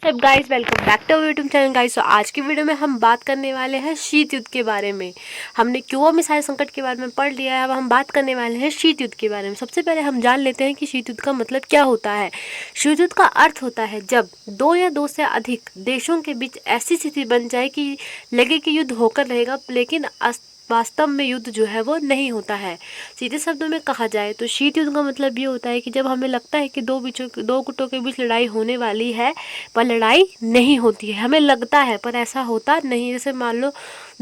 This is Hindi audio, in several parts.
सब guys welcome back to YouTube channel guys. तो आज की वीडियो में हम बात करने वाले हैं शीत युद्ध के बारे में। हमने क्यूबा मिसाइल संकट के बारे में पढ़ लिया है, अब हम बात करने वाले हैं शीत युद्ध के बारे में। सबसे पहले हम जान लेते हैं कि शीत युद्ध का मतलब क्या होता है। शीत युद्ध का अर्थ होता है जब दो या दो से अधिक देशों के बीच ऐसी स्थिति बन जाए कि लगे कि युद्ध होकर रहेगा, लेकिन वास्तव में युद्ध जो है वो नहीं होता है। सीधे शब्दों में कहा जाए तो शीत युद्ध का मतलब ये होता है कि जब हमें लगता है कि दो गुटों के बीच लड़ाई होने वाली है, पर लड़ाई नहीं होती है। हमें लगता है पर ऐसा होता नहीं। जैसे मान लो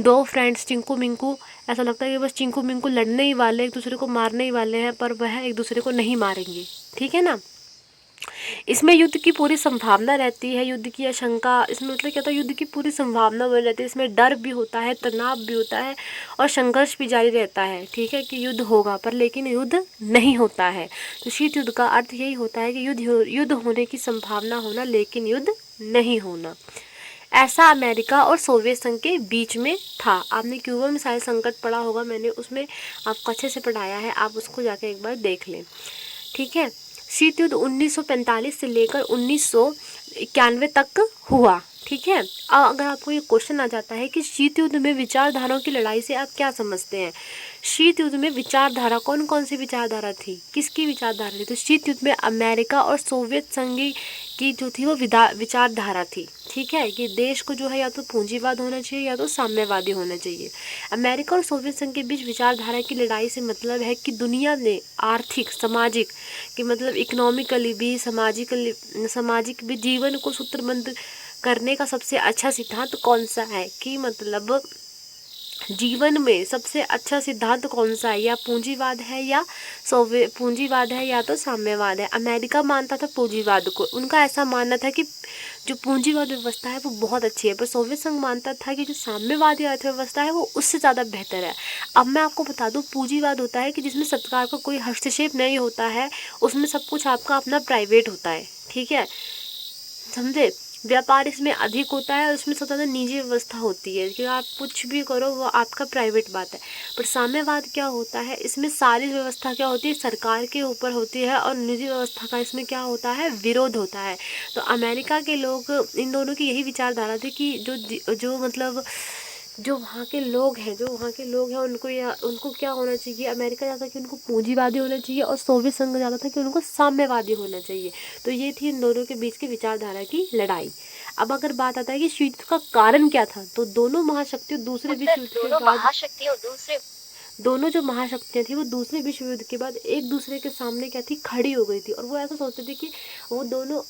दो फ्रेंड्स चिंकू मिंकू, ऐसा लगता है कि बस चिंकू मिंकू लड़ने ही वाले, एक दूसरे को मारने ही वाले हैं, पर वह एक दूसरे को नहीं मारेंगे। ठीक है ना। इसमें युद्ध की पूरी संभावना रहती है, युद्ध की आशंका। इसमें मतलब क्या होता है, युद्ध की पूरी संभावना बनी रहती है। इसमें डर भी होता है, तनाव भी होता है और संघर्ष भी जारी रहता है। ठीक है कि युद्ध होगा पर लेकिन युद्ध नहीं होता है। तो शीत युद्ध का अर्थ यही होता है कि युद्ध होने की संभावना होना, लेकिन युद्ध नहीं होना। ऐसा अमेरिका और सोवियत संघ के बीच में था। आपने क्यूबा मिसाइल संकट पढ़ा होगा, मैंने उसमें आपको अच्छे से पढ़ाया है, आप उसको जाके एक बार देख लें। ठीक है। शीत युद्ध 1945 से लेकर 1991 तक हुआ। ठीक है। अब अगर आपको ये क्वेश्चन आ जाता है कि शीत युद्ध में विचारधाराओं की लड़ाई से आप क्या समझते हैं। शीत युद्ध में विचारधारा कौन कौन सी विचारधारा थी, किसकी विचारधारा थी। तो शीत युद्ध में अमेरिका और सोवियत संघ की जो थी वो विचारधारा थी। ठीक है कि देश को जो है या तो पूंजीवाद होना चाहिए या तो साम्यवादी होना चाहिए। अमेरिका और सोवियत संघ के बीच विचारधारा की लड़ाई से मतलब है कि दुनिया ने आर्थिक सामाजिक कि मतलब इकोनॉमिकली भी सामाजिक भी जीवन को सूत्रबद्ध करने का सबसे अच्छा सिद्धांत कौन सा है, कि मतलब जीवन में सबसे अच्छा सिद्धांत कौन सा है, या पूंजीवाद है या पूंजीवाद है या तो साम्यवाद है। अमेरिका मानता था पूंजीवाद को, उनका ऐसा मानना था कि जो पूंजीवाद व्यवस्था है वो बहुत अच्छी है, पर सोवियत संघ मानता था कि जो साम्यवादी अर्थव्यवस्था है वो उससे ज़्यादा बेहतर है। अब मैं आपको बता दूं, पूंजीवाद होता है कि जिसमें सरकार का कोई हस्तक्षेप नहीं होता है, उसमें सब कुछ आपका अपना प्राइवेट होता है। ठीक है, समझे। व्यापार इसमें अधिक होता है और उसमें सबसे ज़्यादा निजी व्यवस्था होती है कि आप कुछ भी करो वो आपका प्राइवेट बात है। पर साम्यवाद क्या होता है, इसमें सारी व्यवस्था क्या होती है, सरकार के ऊपर होती है और निजी व्यवस्था का इसमें क्या होता है, विरोध होता है। तो अमेरिका के लोग, इन दोनों की यही विचारधारा थी कि जो मतलब जो वहाँ के लोग हैं उनको क्या होना चाहिए। अमेरिका ज़्यादा कि उनको पूंजीवादी होना चाहिए और सोवियत संघ ज़्यादा था कि उनको साम्यवादी होना चाहिए। तो ये थी इन दोनों के बीच की विचारधारा की लड़ाई। अब अगर बात आता है कि शीत युद्ध का कारण क्या था, तो दोनों महाशक्तियों दूसरे विश्व युद्ध के बाद दोनों जो महाशक्तियाँ थी वो दूसरे विश्व युद्ध के बाद एक दूसरे के सामने क्या थी, खड़ी हो गई थी। और वो ऐसा सोचते थे कि वो दोनों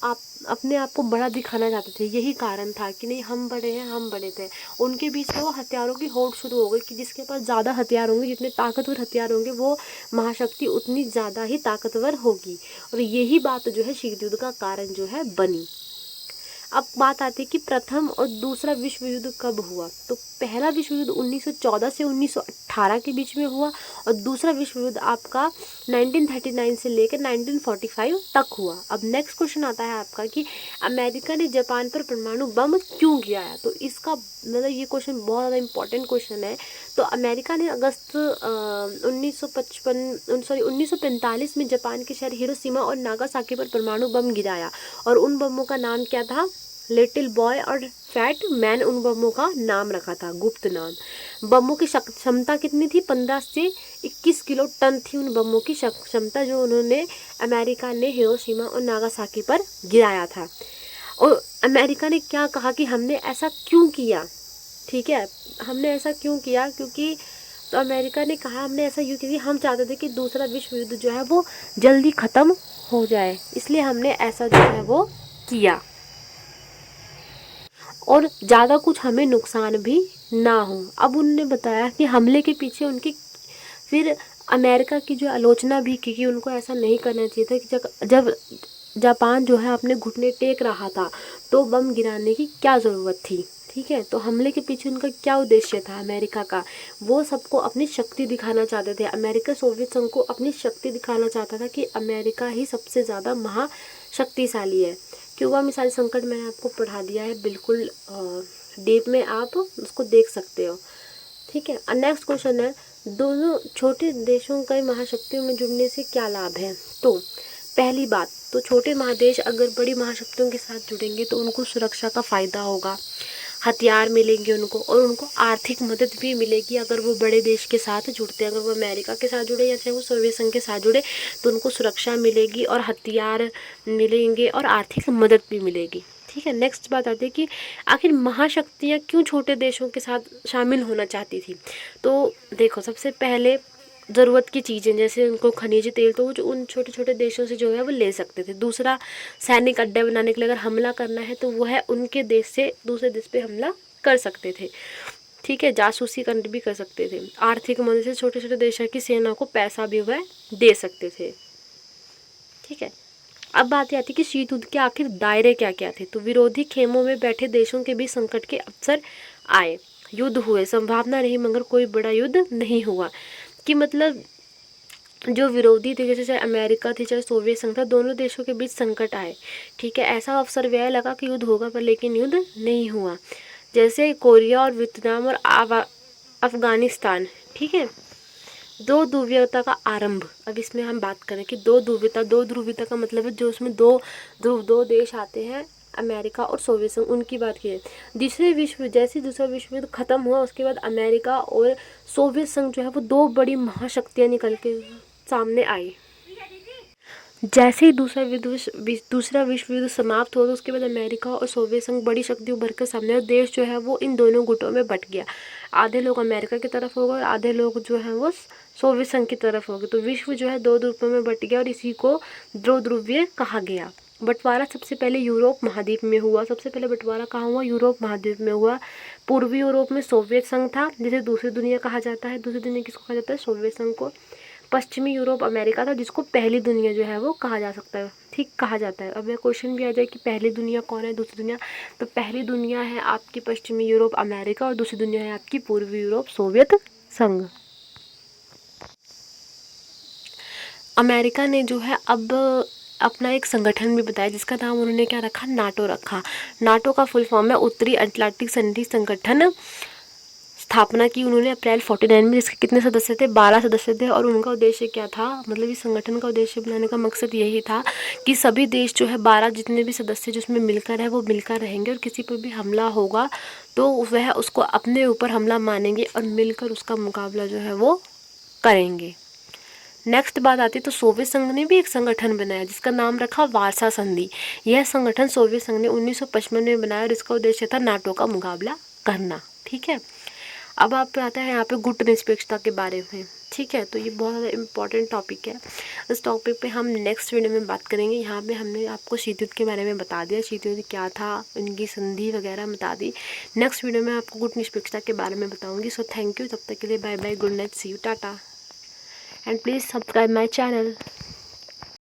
अपने आप को बड़ा दिखाना चाहते थे। यही कारण था कि नहीं हम बड़े हैं, हम बड़े थे। उनके बीच में वो हथियारों की होड़ शुरू हो गई कि जिसके पास ज़्यादा हथियार होंगे, जितने ताकतवर हथियार होंगे, वो महाशक्ति उतनी ज़्यादा ही ताकतवर होगी। और यही बात जो है शीत युद्ध का कारण जो है बनी। अब बात आती है कि प्रथम और दूसरा विश्व युद्ध कब हुआ। तो पहला विश्व युद्ध 1914 से 1918 के बीच में हुआ और दूसरा विश्व युद्ध आपका 1939 से लेकर 1945 तक हुआ। अब नेक्स्ट क्वेश्चन आता है आपका कि अमेरिका ने जापान पर परमाणु बम क्यों गिराया। तो इसका मतलब ये क्वेश्चन बहुत ज़्यादा इंपॉर्टेंट क्वेश्चन है। तो अमेरिका ने अगस्त 1945 में जापान के शहर हिरोशिमा और नागासाकी पर परमाणु बम गिराया और उन बमों का नाम क्या था, लिटिल बॉय और फैट मैन, उन बमों का नाम रखा था, गुप्त नाम। बमों की क्षमता कितनी थी, 15 से 21 किलो टन थी उन बमों की क्षमता, जो उन्होंने अमेरिका ने हिरोशिमा और नागासाकी पर गिराया था। और अमेरिका ने क्या कहा कि हमने ऐसा क्यों किया। ठीक है, हमने ऐसा क्यों किया, क्योंकि तो अमेरिका ने कहा हमने ऐसा क्यों किया, हम चाहते थे कि दूसरा विश्व युद्ध जो है वो जल्दी ख़त्म हो जाए, इसलिए हमने ऐसा जो है वो किया और ज़्यादा कुछ हमें नुकसान भी ना हो। अब उन्होंने बताया कि हमले के पीछे उनकी फिर अमेरिका की जो आलोचना भी की कि उनको ऐसा नहीं करना चाहिए था कि जब जापान जो है अपने घुटने टेक रहा था तो बम गिराने की क्या ज़रूरत थी। ठीक है, तो हमले के पीछे उनका क्या उद्देश्य था अमेरिका का, वो सबको अपनी शक्ति दिखाना चाहते थे। अमेरिका सोवियत संघ को अपनी शक्ति दिखाना चाहता था कि अमेरिका ही सबसे ज़्यादा महाशक्तिशाली है। क्यूबा मिसाइल संकट मैंने आपको पढ़ा दिया है, बिल्कुल डीप में आप उसको देख सकते हो। ठीक है, नेक्स्ट क्वेश्चन है, दोनों छोटे देशों के महाशक्तियों में जुड़ने से क्या लाभ है। तो पहली बात, तो छोटे महादेश अगर बड़ी महाशक्तियों के साथ जुड़ेंगे तो उनको सुरक्षा का फ़ायदा होगा, हथियार मिलेंगे उनको, और उनको आर्थिक मदद भी मिलेगी अगर वो बड़े देश के साथ जुड़ते हैं। अगर वो अमेरिका के साथ जुड़े या चाहे वो सोवियत संघ के साथ जुड़े तो उनको सुरक्षा मिलेगी और हथियार मिलेंगे और आर्थिक मदद भी मिलेगी। ठीक है, नेक्स्ट बात आती है कि आखिर महाशक्तियाँ क्यों छोटे देशों के साथ शामिल होना चाहती थी। तो देखो, सबसे पहले ज़रूरत की चीज़ें जैसे उनको खनिज तेल, तो जो उन छोटे छोटे देशों से जो है वो ले सकते थे। दूसरा, सैनिक अड्डे बनाने के लिए अगर हमला करना है तो वह उनके देश से दूसरे देश पे हमला कर सकते थे। ठीक है, जासूसी करने भी कर सकते थे। आर्थिक मदद से छोटे छोटे देशों की सेना को पैसा भी वह दे सकते थे। ठीक है, अब बात आती है कि शीत युद्ध के आखिर दायरे क्या क्या थे। तो विरोधी खेमों में बैठे देशों के बीच संकट के अवसर आए, युद्ध हुए, संभावना रही मगर कोई बड़ा युद्ध नहीं हुआ। कि मतलब जो विरोधी थे, जैसे चाहे अमेरिका थी चाहे सोवियत संघ था, दोनों देशों के बीच संकट आए। ठीक है, ऐसा अवसर व्यय लगा कि युद्ध होगा, पर लेकिन युद्ध नहीं हुआ। जैसे कोरिया और वियतनाम और अफगानिस्तान। ठीक है, दो ध्रुवीयता का आरंभ। अब इसमें हम बात करें कि दो ध्रुवीयता का मतलब है जो उसमें दो देश आते हैं, अमेरिका और सोवियत संघ, उनकी बात की है। दूसरा विश्व युद्ध खत्म हुआ, उसके बाद अमेरिका और सोवियत संघ जो है वो दो बड़ी महाशक्तियाँ निकल के सामने आई। जैसे ही दूसरा विश्व युद्ध समाप्त हुआ तो उसके बाद अमेरिका और सोवियत संघ बड़ी शक्ति उभर कर सामने, और देश जो है वो इन दोनों गुटों में बट गया। आधे लोग अमेरिका की तरफ हो गए और आधे लोग जो है वो सोवियत संघ की तरफ हो गए। तो विश्व जो है दो ध्रुवों में बट गया और इसी को दो ध्रुवीय कहा गया। बंटवारा सबसे पहले यूरोप महाद्वीप में हुआ। सबसे पहले बंटवारा कहाँ हुआ? यूरोप महाद्वीप में हुआ। पूर्वी यूरोप में सोवियत संघ था, जिसे दूसरी दुनिया कहा जाता है। दूसरी दुनिया किसको कहा जाता है? सोवियत संघ को। पश्चिमी यूरोप अमेरिका था, जिसको पहली दुनिया जो है वो कहा जा सकता है। ठीक, कहा जाता है। अब यह क्वेश्चन भी आ जाए कि पहली दुनिया कौन है, दूसरी दुनिया। तो पहली दुनिया है आपकी पश्चिमी यूरोप अमेरिका और दूसरी दुनिया है आपकी पूर्वी यूरोप सोवियत संघ। अमेरिका ने जो है अब अपना एक संगठन भी बताया जिसका नाम उन्होंने क्या रखा? नाटो रखा। नाटो का फुल फॉर्म है उत्तरी अटलांटिक संधि संगठन। स्थापना की उन्होंने अप्रैल 49 में, जिसके कितने सदस्य थे? 12 सदस्य थे। और उनका उद्देश्य क्या था? मतलब इस संगठन का उद्देश्य बनाने का मकसद यही था कि सभी देश जो है 12 जितने भी सदस्य जिसमें मिलकर है वो मिलकर रहेंगे, और किसी पर भी हमला होगा तो वह उसको अपने ऊपर हमला मानेंगे और मिलकर उसका मुकाबला जो है वो करेंगे। नेक्स्ट बात आती है तो सोवियत संघ ने भी एक संगठन बनाया जिसका नाम रखा वार्सा संधि। यह संगठन सोवियत संघ ने 1955 में बनाया और इसका उद्देश्य था नाटो का मुकाबला करना। ठीक है, अब आप आता है यहाँ पे गुट निरपेक्षता के बारे में। ठीक है, तो ये बहुत ज़्यादा इम्पॉर्टेंट टॉपिक है। इस टॉपिक पे हम नेक्स्ट वीडियो में बात करेंगे। यहाँ पे हमने आपको शीत युद्ध के बारे में बता दिया, शीत युद्ध क्या था, इनकी संधि वगैरह बता दी। नेक्स्ट वीडियो में आपको गुट निरपेक्षता के बारे में बताऊँगी। सो थैंक यू, तब तक के लिए bye bye, good night, see you, tata, and please subscribe my channel.